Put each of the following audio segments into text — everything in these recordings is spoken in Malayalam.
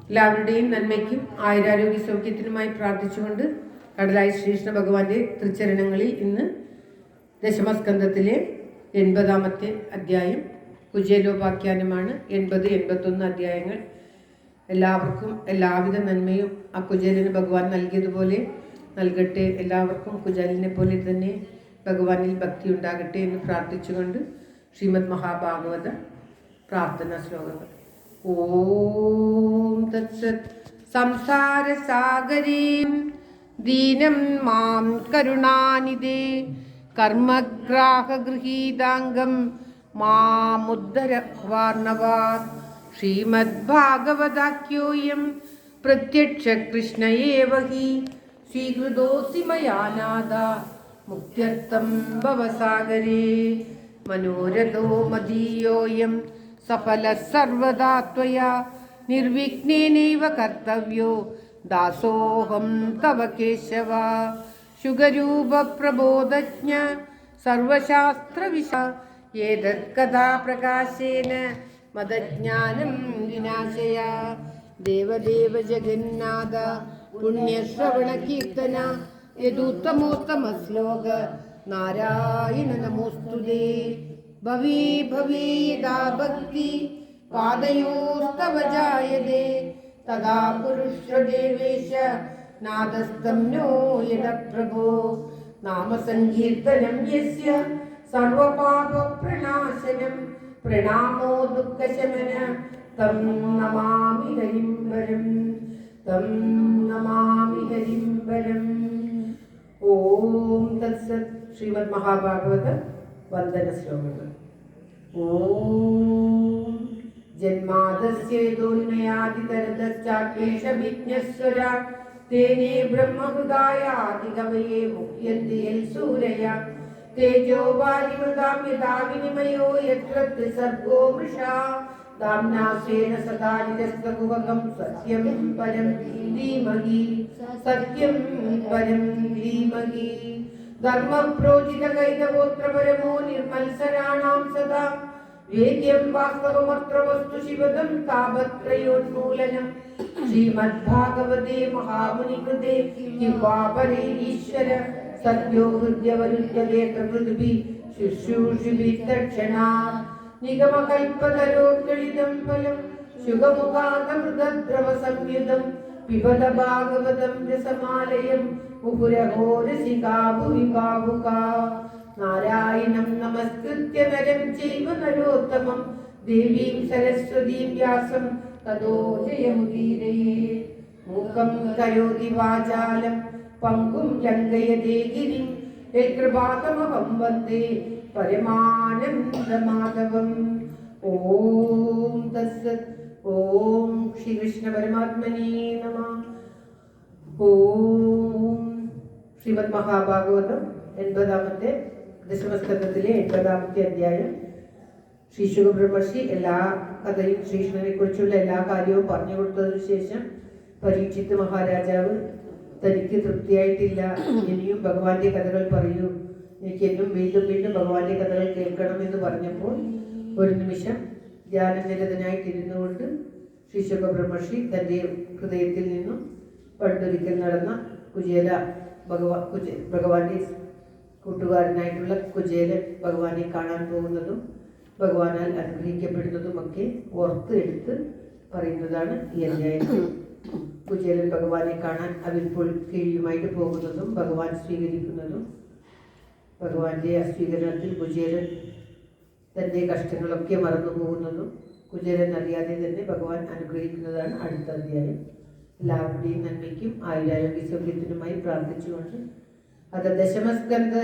എല്ലാവരുടെയും നന്മയ്ക്കും ആയുരാരോഗ്യ സൗഖ്യത്തിനുമായി പ്രാർത്ഥിച്ചുകൊണ്ട് കടലായി ശ്രീകൃഷ്ണ ഭഗവാന്റെ തൃച്ചരണങ്ങളിൽ ഇന്ന് ദശമസ്കന്ധത്തിലെ 80-ാമത്തെ അധ്യായം കുചേലോപാഖ്യാനമാണ്. 80-81 അധ്യായങ്ങൾ. എല്ലാവർക്കും എല്ലാവിധ നന്മയും ആ കുചേലന് ഭഗവാൻ നൽകിയതുപോലെ നൽകട്ടെ. എല്ലാവർക്കും കുചേലനെ പോലെ തന്നെ ഭഗവാനിൽ ഭക്തി ഉണ്ടാകട്ടെ എന്ന് പ്രാർത്ഥിച്ചുകൊണ്ട് ശ്രീമദ് മഹാഭാഗവത പ്രാർത്ഥനാ ശ്ലോകങ്ങൾ. ഓം തത്സത്. സംസാരസാഗരേ ദീനം മാം കരുണാനിധേ കർമ്മഗ്രാഹഗൃഹീതാംഗം മാമുദ്ധര വാർണവാത്. ശ്രീമദ്ഭാഗവതാഖ്യോയം പ്രത്യക്ഷ കൃഷ്ണ ഏവ ഹി സ്വീകൃതോസി മയാ നാഥ മുക്ത്യർത്ഥം ഭവസാഗരേ. മനോരഥോ മദീയോയം സഫല സർവദാ ത്വയാ നിർവിഘ്നേനൈവ കർത്തവ്യോ ദാസോഹം തവ കേശവ. ശുഗരൂപ പ്രബോധജ്ഞ സർവശാസ്ത്രവിശ ഏതത് കഥാ പ്രകാശേന മദജ്ഞാനം വിനാശയ. ദേവദേവ ജഗന്നാഥ പുണ്യശ്രവണ കീർത്തന യദുത്തമോത്തമ ശ്ലോക നാരായണ നമോസ്തുതേ. ഭവേ ഭവേ യദാ ഭക്തി പാദയോസ്തവ ജായതേ തദാ പുരുഷദേവേശ നാദസ്തം നോ യദ പ്രഭോ. നാമസങ്കീർത്തനം യസ്യ സർവപാപ പ്രണാശനം പ്രണാമോ ദുഃഖശമന തം നമാമി ഹരിം വരം തം നമാമി ഹരിം വരം. ഓം തത്സത്. ശ്രീമദ് മഹാഭാഗവത വന്ദന ശ്ലോകങ്ങൾ. ഓം ജന്മാദസ്യേതോന്മയാദിതരതശ്ചാത്മേഷവിജ്ഞസ്വരാ തേനേ ബ്രഹ്മഹൃദായാദികവയേ മുഹ്യന്തി യൽ സൂരയാ. തേജോ വാരിമൃതാം യഥാ വിനിമയോ യത്ര ത്രിസർഗോ മൃഷാ. ധാമ്നാസ്വേന സദാ നിരസ്തകുഹകം സത്യം പരം ധീമഹി സത്യം പരം ധീമഹി. ധർമ്മപ്രോജിതകൈതഗോത്രപരമോ നിർമത്സരാണാം സദാ വേദ്യം വാസ്തവമത്ര വസ്തു ശിവദം താപത്രയോന്മൂലനം. ശ്രീമദ്ഭാഗവതേ മഹാമുനികൃതേ കിവാപരേ ഈശ്വര സദ്യോ ഹൃദ്യവരുദ്ധ്യതേ പ്രകൃതിഭി ശുശ്രൂഷിഭി തക്ഷണാത്. നിഗമകൽപ്പതരോർഗളിതം ഫലം ശുഗമുഖാതമൃതദ്രവ സംയുതം പിബത ഭാഗവതം രസമാലയം മുഹുരഹോ രസികാ ഭുവി ഭാവുകാ. നാരായണം നമസ്കൃത്യ നരം ചൈവ നരോത്തമം ദേവീം സരസ്വതീം വ്യാസം തതോ ജയമുദീരയേ. മൂകം കരോതി വാചാലം പങ്കും ലംഘയതേ ഗിരിം യത്കൃപാതമഹം വന്ദേ പരമാനന്ദമാധവം. ഓം തത്സത്. ഓം ശ്രീകൃഷ്ണ പരമാത്മനേ നമഃ. ഓം. ശ്രീമദ് മഹാഭാഗവതം 80-ാമത്തെ ദശമസ്കന്ധത്തിലെ 80-ാമത്തെ അധ്യായം. ശ്രീ ശുകബ്രഹ്മർഷി എല്ലാ കഥയും ശ്രീകൃഷ്ണനെ കുറിച്ചുള്ള എല്ലാ കാര്യവും പറഞ്ഞു കൊടുത്തതിനു ശേഷം പരീക്ഷിത്ത് മഹാരാജാവ് തനിക്ക് തൃപ്തിയായിട്ടില്ല, ഇനിയും ഭഗവാന്റെ കഥകൾ പറയൂ, എനിക്ക് എന്നും വീണ്ടും വീണ്ടും ഭഗവാന്റെ കഥകൾ കേൾക്കണമെന്ന് പറഞ്ഞപ്പോൾ ഒരു നിമിഷം ധ്യാനനിരതനായിട്ടിരുന്നു കൊണ്ട് ശ്രീ ശുകബ്രഹ്മർഷി തൻ്റെ ഹൃദയത്തിൽ നിന്നും പണ്ടൊരിക്കൽ നടന്ന ഭഗവാന്റെ കൂട്ടുകാരനായിട്ടുള്ള കുചേലൻ ഭഗവാനെ കാണാൻ പോകുന്നതും ഭഗവാനാൽ അനുഗ്രഹിക്കപ്പെടുന്നതുമൊക്കെ ഓർത്ത് എടുത്ത് പറയുന്നതാണ് ഈ അധ്യായത്തിൽ. കുചേലൻ ഭഗവാനെ കാണാൻ അവിൽപ്പോൾ കീഴിയുമായിട്ട് പോകുന്നതും ഭഗവാൻ സ്വീകരിക്കുന്നതും ഭഗവാന്റെ ആ സ്വീകരണത്തിൽ കുചേലൻ തൻ്റെ കഷ്ടങ്ങളൊക്കെ മറന്നു പോകുന്നതും കുചേലൻ അറിയാതെ തന്നെ ഭഗവാൻ അനുഗ്രഹിക്കുന്നതാണ് അടുത്ത അധ്യായം. എല്ലാവരുടെയും നന്മയ്ക്കും ആയുരാരോഗ്യ സൗഖ്യത്തിനുമായി പ്രാർത്ഥിച്ചുകൊണ്ട് അത് ദശമസ്കന്ധ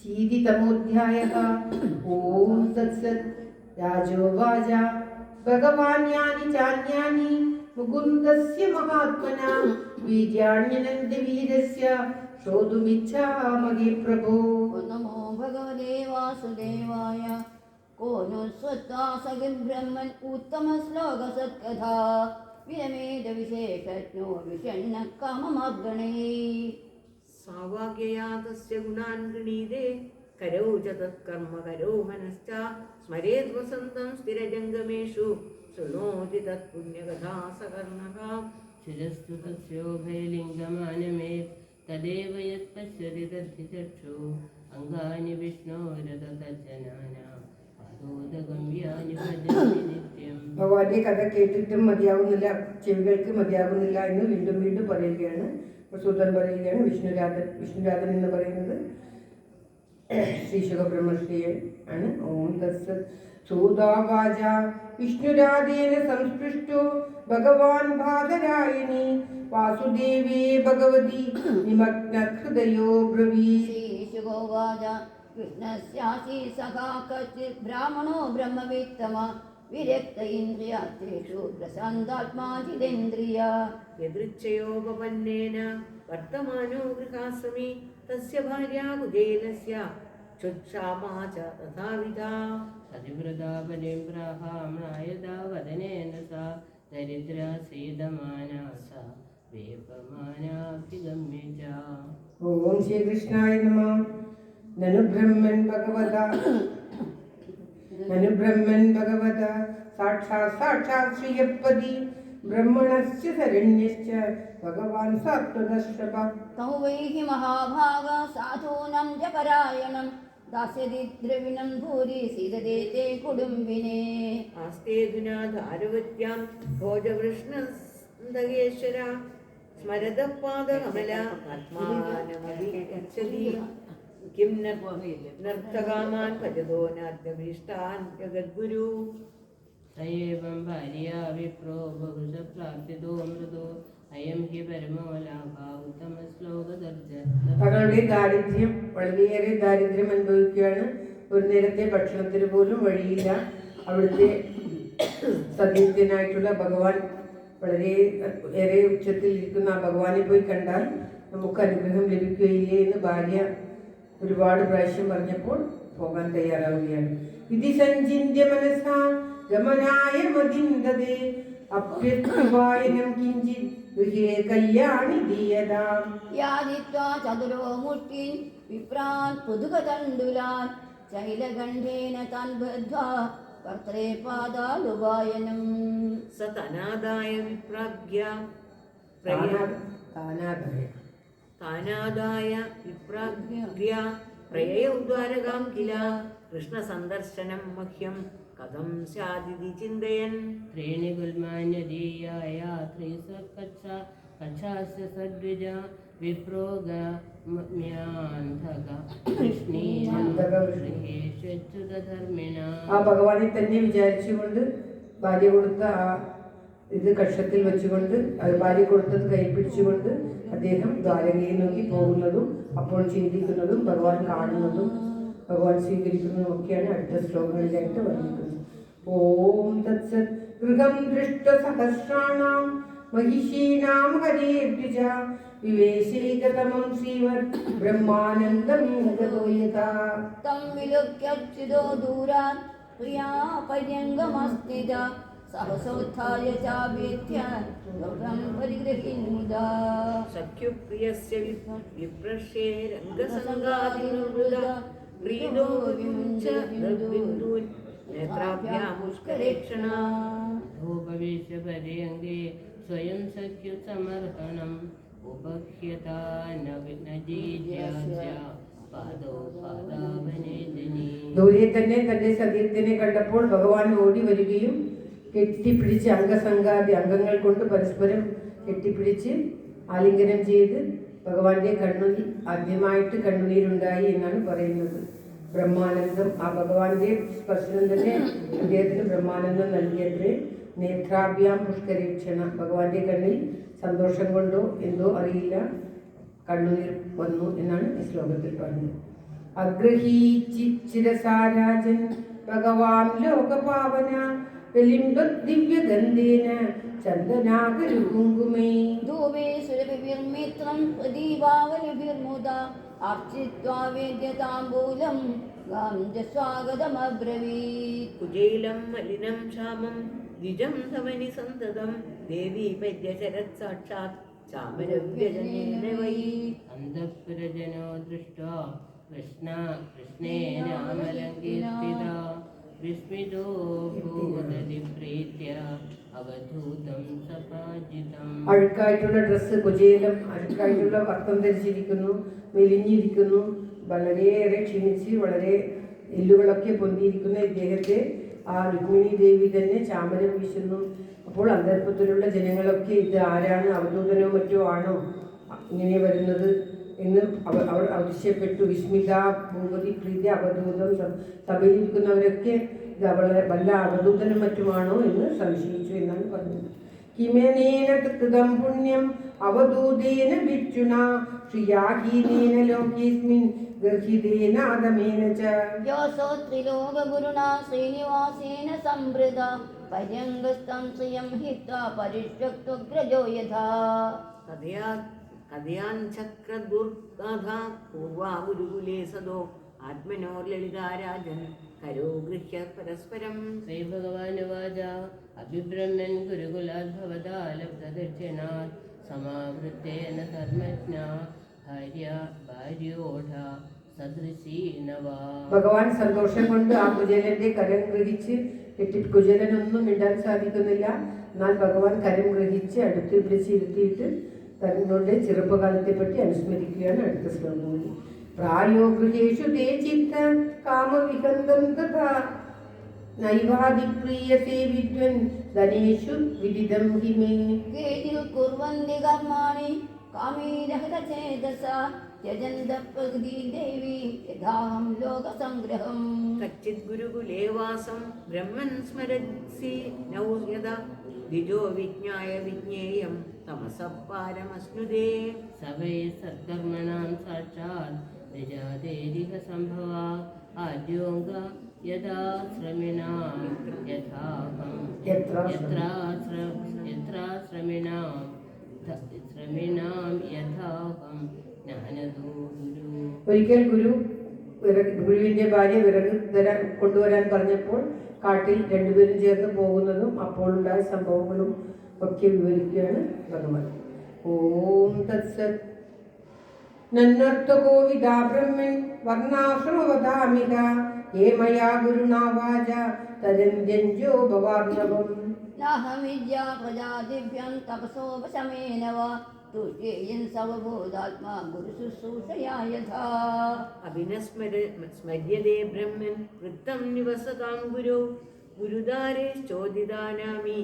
ശീതിതമോധ്യായഃ. ഓം തത്സത്. രാജോവാച ഭഗവാൻ യാനി ചാന്യാനി മുകുന്ദസ്യ മഹാത്മനാ വീര്യാണ്യനന്ദ വീരസ്യ ശ്രോതുമിച്ഛാമഹേ പ്രഭോ. നമോ ഭഗവതേ വാസുദേവായ. കോനോ സ്വത്താസകൻ ബ്രഹ്മൻ ഉത്തമ ശ്ലോക സത്കഥാ വിരമേദ വിശേഷജ്ഞോ വിഷണ്ണ കാമമഗ്ഗണേ. സാവാഗ്യയാതസ്യ ഗുണാൻ ഗൃണീതേ കരോ ച തത്കർമ്മ കരോ മനശ്ച സ്മരേദ്വസന്തം സ്ഥിരജംഗമേഷു ശൃണോതി തത്പുണ്യകഥാ സകർണക. ശിരസ്തു തസ്യോഭയലിംഗമാനമേ തദേവ യത്പശ്യതി തദ്ധി ചക്ഷു അംഗാനി വിഷ്ണോരതജനാനാം പാദോദഗമ്യാനി ഭജന്തി നിത്യം. ഭഗവാന്റെ കഥ കേട്ടിട്ടും മതിയാവുന്നില്ല, ചെവികൾക്ക് മതിയാവുന്നില്ല എന്ന് വീണ്ടും വീണ്ടും പറയുകയാണ്. സൂതൻ പറയുകയാണ്, വിഷ്ണുരാധൻ എന്ന് പറയുന്നത് ശ്രീശുഖ ബ്രഹ്മർഷിയെ ആണ്. ഓം തത്സത്. സൂതാവാച വിഷ്ണുരാധേന സംസ്പൃഷ്ടോ ഭഗവാൻ ബാദരായണി വാസുദേവേ ഭഗവതി നിമഗ്ന ഹൃദയോ ബ്രവീത്. ശ്രീശുകോവാച കൃഷ്ണസ്യാസി സഖാ കശ്ചിത് ബ്രാഹ്മണോ ബ്രഹ്മവേത്തമ വിരക്ത ഇന്ദ്രിയാർത്ഥേഷു പ്രശാന്താത്മാ ജിതേന്ദ്രിയ. യദൃച്ഛയോപപന്നേന വർത്തമാനോ ഗൃഹാശ്രമി തസ്യ ഭാര്യാ കുചേലസ്യ ചുക്ഷാമാ ച തഥാവിധാ. സതിവ്രതാ ബലിം പ്രാഹാമ്നായതാ വദനേന സാ ദരിദ്രാ സീതമാനാ സാ വേപമാനാഭിഗമ്യ ച. ഓം ശ്രീകൃഷ്ണായ നമഃ. നനു ബ്രഹ്മൻ ഭഗവത സാക്ഷാത് ശ്രീയപ്പതി ബ്രഹ്മണസ്യ ശരണ്യശ്ച ഭഗവാൻ സാത്വതശ്രവ. തൗ വൈഹി മഹാഭാഗ സാധൂനം ച പരായണം ദാസ്യതി ദ്രവിണം ഭൂരി സീതതേ തേ കുടുംബിനേ. ആസ്തേധുനാ ധാരവത്യാം ഭോജവൃഷ്ണന്തകേശ്വര സ്മരത പാദകമല ആത്മാനമഭിഗച്ഛതി. കിം നർത്തകാമാൻ ഭജതോ നാദ്യഭീഷ്ടാൻ ജഗദ്ഗുരു. സയേവം ഭാര്യാ വിപ്രോ ബഹുശ പ്രാർത്ഥിതോ മൃദോ അയം ഹി പരമോ ലാഭ ഉത്തമ ശ്ലോകദർജ. തങ്ങളുടെ ദാരിദ്ര്യം, വളരെയേറെ ദാരിദ്ര്യം അനുഭവിക്കുകയാണ്. ഒരു നേരത്തെ ഭക്ഷണത്തിന് പോലും വഴിയില്ല. അവിടുത്തെ സതീർത്ഥ്യനായിട്ടുള്ള ഭഗവാൻ, വളരെ ഏറെ ഉച്ചത്തിൽ ഇരിക്കുന്ന ആ ഭഗവാനെ പോയി കണ്ടാൽ നമുക്ക് അനുഗ്രഹം ലഭിക്കുകയില്ലേ എന്ന് ഭാര്യ ഒരുപാട് പ്രാവശ്യം പറഞ്ഞപ്പോൾ പോകാൻ തയ്യാറാവുകയാണ്. ഇതി സഞ്ചിന്യ മനസാ ഗമനായ മദിന്ദതേ അഭ്യസ്തവായനം കിഞ്ചിത് ഗൃഹേ കല്യാണി ദീയതാം. യാദിത്വാ ചതുരോ മുഷ്ടിൻ വിപ്രാൻ പുതുകതണ്ഡുലാൻ ശൈലഗണ്ഡേന താൻ ബദ്ധ്വാ കർത്രേ പാദാലുപായനം. സ തനാദായ വിപ്രാഗ്യ താനാദായ വിപ്രാഗ്യ പ്രയയൗ ദ്വാരകാം കില കൃഷ്ണസന്ദർശനം മഹ്യം കഥം സ്യാദിതി ചിന്തയൻ. ത്രീണി ഗുൽമാന്യദീയായ ത്രിസകച്ഛാസ്യ സദ്വിജ വിപ്രോഗമ്യാന്ധക കൃഷ്ണീശ്വച്യുതധർമ്മിണ. ആ ഭഗവാനെ തന്നെ വിചാരിച്ചുകൊണ്ട് ഭാര്യ കൊടുത്ത ആ ഇത് കക്ഷത്തിൽ വെച്ചുകൊണ്ട് അത് ഭാര്യ കൊടുത്തത് കൈ പിടിച്ചുകൊണ്ട് അദ്ദേഹം ദ്വാരകയെ നോക്കി പോകുന്നതും അപ്പോൾ ചിന്തിക്കുന്നതും ഭഗവാൻ കാണുന്നതും ഭഗവാൻ സ്വീകരിക്കുന്നതും ഒക്കെയാണ് അടുത്ത ശ്ലോകങ്ങളിലായിട്ട് വർണ്ണിക്കുന്നത്. ഓം തത്സത്. ഗൃഹം ദൃഷ്ട സഹസ്രാണാം महिषीणां हरेर्द्विज विवेशैकतमं श्रीमद् ब्रह्मानन्दं गतो यथा तं विलोक्यच्युतो दूरात् प्रियापर्यङ्गमस्तिज सहसोत्थाय चाभेत्य गौरं परिगृहीन्मुदा सख्युप्रियस्य विप्रश्ये रङ्गसङ्गातिनुवृदा प्रीतो विमुञ्च बिन्दून् नेत्राभ्यामुष्करेक्षणा भूभविष्य पर्यङ्गे स्वयं सख्युसमर्हणम् उपह्यता न जीज्ञास्य പാദോ പാദാവനേജനി. ദൂരെ തന്നെ തന്റെ സതീർത്ഥ്യനെ കണ്ടപ്പോൾ ഭഗവാൻ ഓടി വരികയും കെട്ടിപ്പിടിച്ച് അംഗങ്ങൾ കൊണ്ട് പരസ്പരം കെട്ടിപ്പിടിച്ച് ആലിംഗനം ചെയ്ത് ഭഗവാന്റെ കണ്ണുനീർ ആദ്യമായിട്ട് കണ്ണുനീരുണ്ടായി എന്നാണ് പറയുന്നത്. ബ്രഹ്മാനന്ദം, ആ ഭഗവാന്റെ സ്പർശനം തന്നെ അദ്ദേഹത്തിന് ബ്രഹ്മാനന്ദം നൽകിയത്രേ. നേത്രാഭ്യാം പുഷ്കരീക്ഷണ, ഭഗവാന്റെ കണ്ണിൽ സന്തോഷം കൊണ്ടോ എന്തോ അറിയില്ല കണ്ണുനീർ വന്നു എന്നാണ് ഈ ശ്ലോകത്തിൽ പറഞ്ഞത്. അഗ്രഹീച്ചിരസാരാജൻ ഭഗവാൻ ലോകപാവന ദിവ്യഗന്ധേന ചന്ദനാകരുകുങ്കുമേ ധൂപേ സുരഭിർമിത്രം പ്രദീപാവലിഭിർമുദാ അർച്ചിത്വാ വേദ്യതാംബൂലം സ്വാഗതമബ്രവീത്. കുചേലം മലിനം ക്ഷാമം ദ്വിജം ധവനി സന്തതം ദേവീ പദ്യശരത് സാക്ഷാത് ചാമരവ്യജനേന വൈ. അന്തഃപുരജനോ ദൃഷ്ട്വാ കൃഷ്ണേനാമലങ്കീർത്തിതാ विस्मितो भूदति प्रीत्य अवधूतं सपाजितम्. അഴുക്കായിട്ടുള്ള ഡ്രസ്സ് കുചേലം അഴുക്കായിട്ടുള്ള വസ്ത്രം ധരിച്ചിരിക്കുന്നു, മെലിഞ്ഞിരിക്കുന്നു, വളരെയേറെ ക്ഷീണിച്ച് വളരെ എല്ലുകളൊക്കെ പൊന്തിയിരിക്കുന്ന ഇദ്ദേഹത്തെ ആ രുക്മിണി ദേവി തന്നെ ചാമരം വീശുന്നു. അപ്പോൾ അന്തർപ്പത്തിലുള്ള ജനങ്ങളൊക്കെ ഇത് ആരാണ്, അവധൂതനോ മറ്റോ ആണോ ഇങ്ങനെ വരുന്നത് എന്ന് അവർ അതിശയപ്പെട്ടു. വിസ്മിത ഭൂപതി പ്രീതി അവധൂതം, സഭയിലിരിക്കുന്നവരൊക്കെ ഇത് അവളെ വല്ല അവധൂതനും മറ്റുമാണോ എന്ന് സംശയിച്ചു എന്നാണ് പറഞ്ഞത്. കിമേനേന കൃതം പുണ്യം അവധൂതേന വിച്ചുന ശ്രിയാഹീനേന ലോകേസ്മിൻ ഗർഹിതേന ആദമേന ച. യോസോ ത്രിലോകഗുരുണാ ശ്രീനിവാസേന സംവൃത പര്യംഗസ്തം ശ്രിയം ഹിത്വാ പരിഷ്യക്തുഗ്രജോ യഥാ. കഥയാൻ ചക്രദുർഗാധ പൂർവാ ഗുരുകുലേ സദോ ആത്മനോർലളിതാരാജൻ കരോ ഗൃഹ്യ പരസ്പരം. ശ്രീഭഗവാനുവാച അഭിബ്രഹ്മൻ ഗുരുകുലാദ്ഭവതാ ലബ്ധദക്ഷിണാത് സമാവൃത്തേന ധർമ്മജ്ഞ ഭാര്യോഢ സദൃശീനവാ. ഭഗവാൻ സന്തോഷം കൊണ്ട് ആ കുചേലന്റെ കരം ഗ്രഹിച്ച് കുചേലനൊന്നും മിണ്ടാൻ സാധിക്കുന്നില്ല. എന്നാൽ ഭഗവാൻ കരം ഗ്രഹിച്ച് അടുത്ത് പിടിച്ചിരുത്തിയിട്ട് തങ്ങളുടെ ചെറുപ്പകാലത്തെ പറ്റി അനുസ്മരിക്കുകയാണ് അടുത്ത ശ്ലോകങ്ങളിൽ. പ്രായോ ഗൃഹേഷു തേ ചിത്ത കാമവിഹന്തം തഥാ നൈവാദിപ്രിയസേ വിദ്വൻ ധനേഷു വിദിതം ഹിമേ. കേതിൽ കുർവന്തി കർമാണി കാമീരഹിതചേതസ ത്യജന്ത പ്രകൃതി ദേവി യഥാഹം ലോകസംഗ്രഹം. കച്ചിത് ഗുരുകുലേ വാസം ബ്രഹ്മൻ സ്മരസി നൗ യഥാ ദ്വിജോ വിജ്ഞായ വിജ്ഞേയം തമസഃ പാരമശ്നുതേ. സവൈ സത്കർമ്മണാം സാക്ഷാത് നിജാതേരിക സംഭവ ആദ്യോംഗ യഥാ ശ്രമിണാം യഥാഹം ശ്രമിണാം യഥാഹം ജ്ഞാനദോ ഗുരു. ഒരിക്കൽ ഗുരുവിന്റെ ഭാര്യ വിറക് കൊണ്ടുവരാൻ പറഞ്ഞപ്പോൾ കാട്ടിൽ രണ്ടുപേരും ചേർന്ന് പോകുന്നതും അപ്പോൾ ഉണ്ടായ സംഭവങ്ങളും ഒക്കെ വിവരിക്കുകയാണ് ഭഗവാൻ. ഓം തത്സത്. നന്നർത്തകോ വിദാ ബ്രഹ്മൻ വർണ്ണാശ്രമവദാമിക ഹേ മയാ ഗുരുണാ വാച തരഞ്ജോ ഭവാർണവം. നാഹം വിദ്യാ പ്രജാതിഭ്യം തപസോപശമേന വാ തുഷ്യേയൻ സർവഭൂതാത്മാ ഗുരുശുശ്രൂഷയാ യഥാ. അഭിനസ്മര്യതേ ബ്രഹ്മൻ വൃത്തം നിവസതാം ഗുരോ ഗുരുദാരേ ചോദിതാനാമി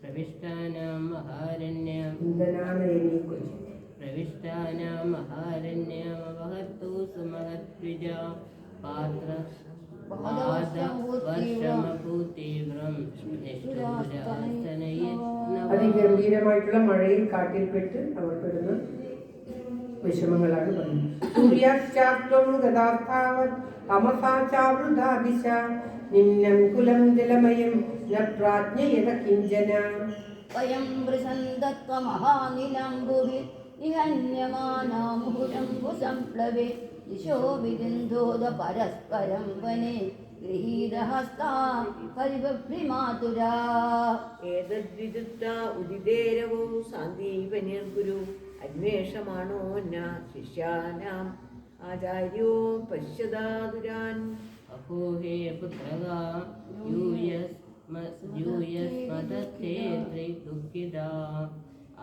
പ്രവിഷ്ടാനാം മഹാരണ്യം അവഹർത്തു സുമഹദ്വിജ പാത്ര അതിഗംഭീരമായിട്ടുള്ള മഴയിൽ കാട്ടിൽപ്പെട്ട് അവർ പെടുന്ന വിഷമങ്ങളാണ് പറയുന്നത്. സൂര്യാശ്ചാത്വം ഗതാസ്ഥാവത് തമസാചാവൃതാ ദിശ നിമ്നം കുലം ജലമയം ന പ്രാജ്ഞയത കിഞ്ചന. വയം വൃസന്തത്വമഹാനിലം ഭുവി നിഹന്യമാനാമുഹുരംബു സംപ്ലവേ ദിശോ വിദിന്ധോദ പരസ്പരം വനെ ഗൃഹീതഹസ്താ പരിഭ്രമാതുരാ. ഏതദ്വിദുക്താ ഉദിതേരവോ സാന്ദീപനിർഗുരു അന്വേഷമാണോ ന ശിഷ്യാനാം ആചാര്യോ പശ്യദാതുരാൻ. അഹോ ഹേ പുത്രകാ യൂയസ്മദത്തേ ദുഃഖിതാ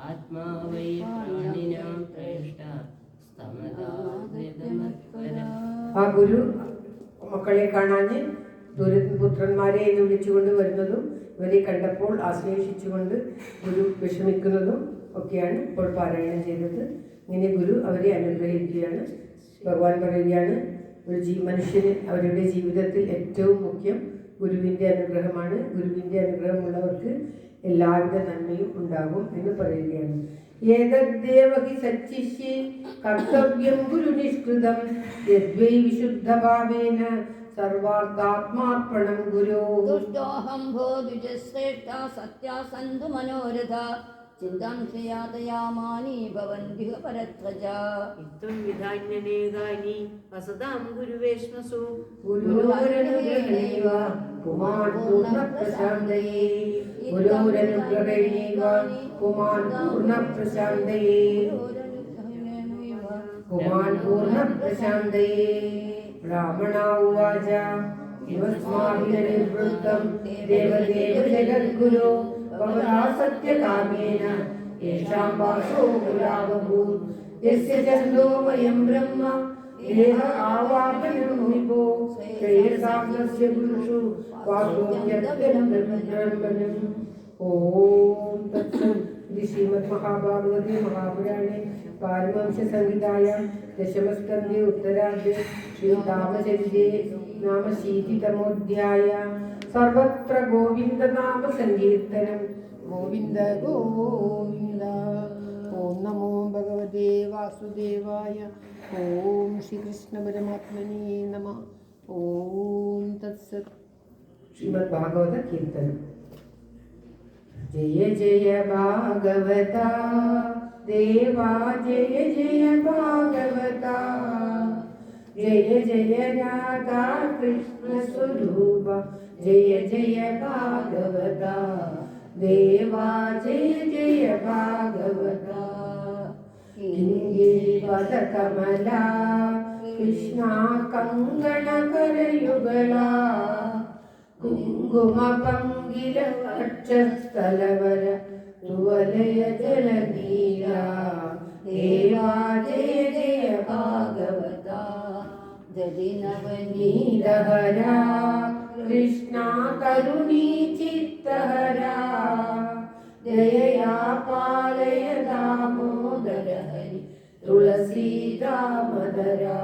ആത്മാ വൈ പ്രാണിനാം പ്രേഷ്ട സ്തമദാ. ആ ഗുരു മക്കളെ കാണാന് പുത്രന്മാരെ എന്ന് വിളിച്ചുകൊണ്ട് വരുന്നതും ഇവരെ കണ്ടപ്പോൾ ആശ്ലേഷിച്ചുകൊണ്ട് ഗുരു വിഷമിക്കുന്നതും ഒക്കെയാണ് ഇപ്പോൾ പാരായണം ചെയ്തത്. ഇങ്ങനെ ഗുരു അവരെ അനുഗ്രഹിക്കുകയാണ്. ഭഗവാൻ പറയുകയാണ്, ഒരു മനുഷ്യന് അവരുടെ ജീവിതത്തിൽ ഏറ്റവും മുഖ്യം ഗുരുവിൻ്റെ അനുഗ്രഹമാണ്. ഗുരുവിൻ്റെ അനുഗ്രഹമുള്ളവർക്ക് എല്ലാവിധ നന്മയും ഉണ്ടാകും എന്ന് പറയുകയാണ്. ഏതദ്ദേവഹി സച്ചിഷ്യേ കർത്തവ്യം ഗുരുനിഷ്കൃതം യദ്വൈ വിശുദ്ധഭാവേന സർവാർത്ഥാത്മാർപ്പണം ഗുരോ. ദുഷ്ടോഹം ഭോ ദ്വിജശ്രേഷ്ഠ സത്യാസന്തു മനോരഥ ചിന്തം ശ്രയാതയാമാനി ഭവന്തിഹ പരത്രജ. ഇത്വം വിധാന്യനേകാനി വസതാം ഗുരുവേശ്മസു ഗുരുവരനുഗ്രഹണേവ പുമാൻ പൂർണ്ണപ്രശാന്തയേ. ഗുരുവരനുഗ്രഹണേവ പുമാൻ പൂർണ്ണപ്രശാന്തയേ. पुमान् पूर्णप्रशान्तये ब्राह्मण उवाच किमस्माभिर्वृत्तं देवदेव जगद्गुरो भवता सत्यकामेन येषां वासो गुलाबभूत् यस्य छन्दोमयं ब्रह्म देह आवाहनं विभो श्रेयसाग्रस्य गुरुषु वासोऽत्यन्तं ब्रह्मणम्। ओम तत्सत्। श्रीमद्महाभागवते महापुराणे पारमहंस्यसंहितायां दशमस्कन्धे उत्तरार्धे श्रीरामचरिते नाम 80तमोऽध्यायः। सर्वत्र गोविन्दनाम संकीर्तनं गोविन्द गोविन्द। ओम नमो भगवते वासुदेवाय। ओम श्रीकृष्ण परमात्मने नमः। ओम तत्सत्। श्रीमद्भागवत कीर्तनं। जय जय भागवता देवा जय जय भागवता जय जय राधा कृष्ण स्वरूप जय जय भागवता देवा जय जय भागवता। पदकमला कृष्णा कंगणकरयुगला कुङ्कुमपङ्गिल वक्षस्थलवर तुवलय जलनीला देवा जय जय भागवता। जदिनवनीलहरा कृष्णा करुणी चित्तहरा जयया पालय दामोदर हरि तुलसी दामोदरा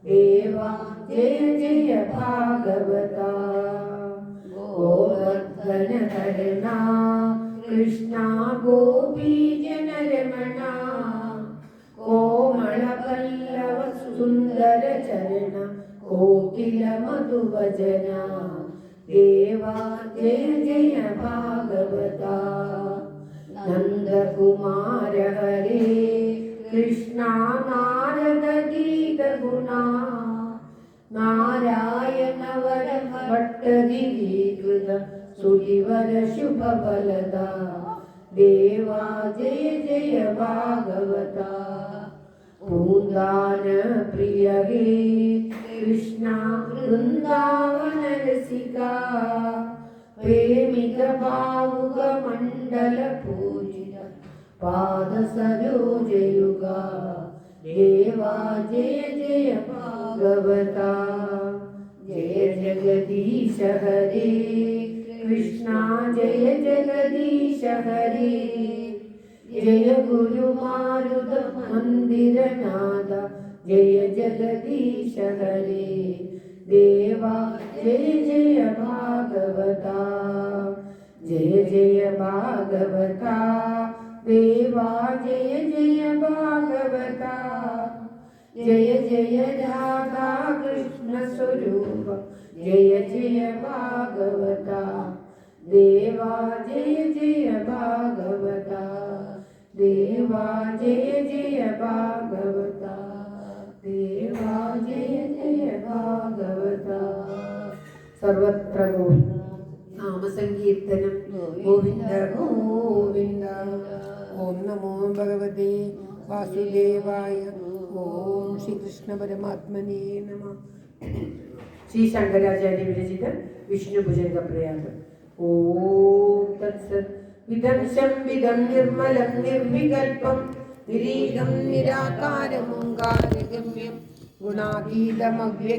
देवा जय जय भागवता। गोवर्धनहरणा कृष्णा गोपी जनरमणा कोमलपल्लव सुन्दर चरण कोकिल मधुवजना देवा जय जय भागवता। नन्दकुमार हरे कृष्णा नारद गीत गुणा नारायण वर भट्टगिरीकृत सुरिवर शुभ फलदा देवा जय जय भागवता। पूंदान प्रिय हे कृष्णा वृंदावन रसिका प्रेमिक भावुक मंडल पूजित पाद सरोज युगा देवा जय जय भागवता। जय जगदीश हरे कृष्णा जय जगदीश हरे जय गुरु मारुत मंदिर नाथ जय जगदीश हरे देवा जय जय भागवता। जय जय भागवता देवा जय जय भागवता। जय जय राधा कृष्ण स्वरूप जय जय भागवता देवा जय जय भागवता देवा जय जय भागवता देवा जय जय भागवता। सर्वत्र नाम संकीर्तनं गोविन्द गोविन्द। ओम नमो भगवते वासुदेवाय। ओम श्री कृष्ण परमात्मने नमः। श्री शंकराचार्य विरचित विष्णु भुजंग प्रयागम्। ओम तत्सत्। विदंशं विदं निर्मलं निर्विकल्पं निरीहं निराकारं ओंकारगम्यं गुणातीतमव्यक्तं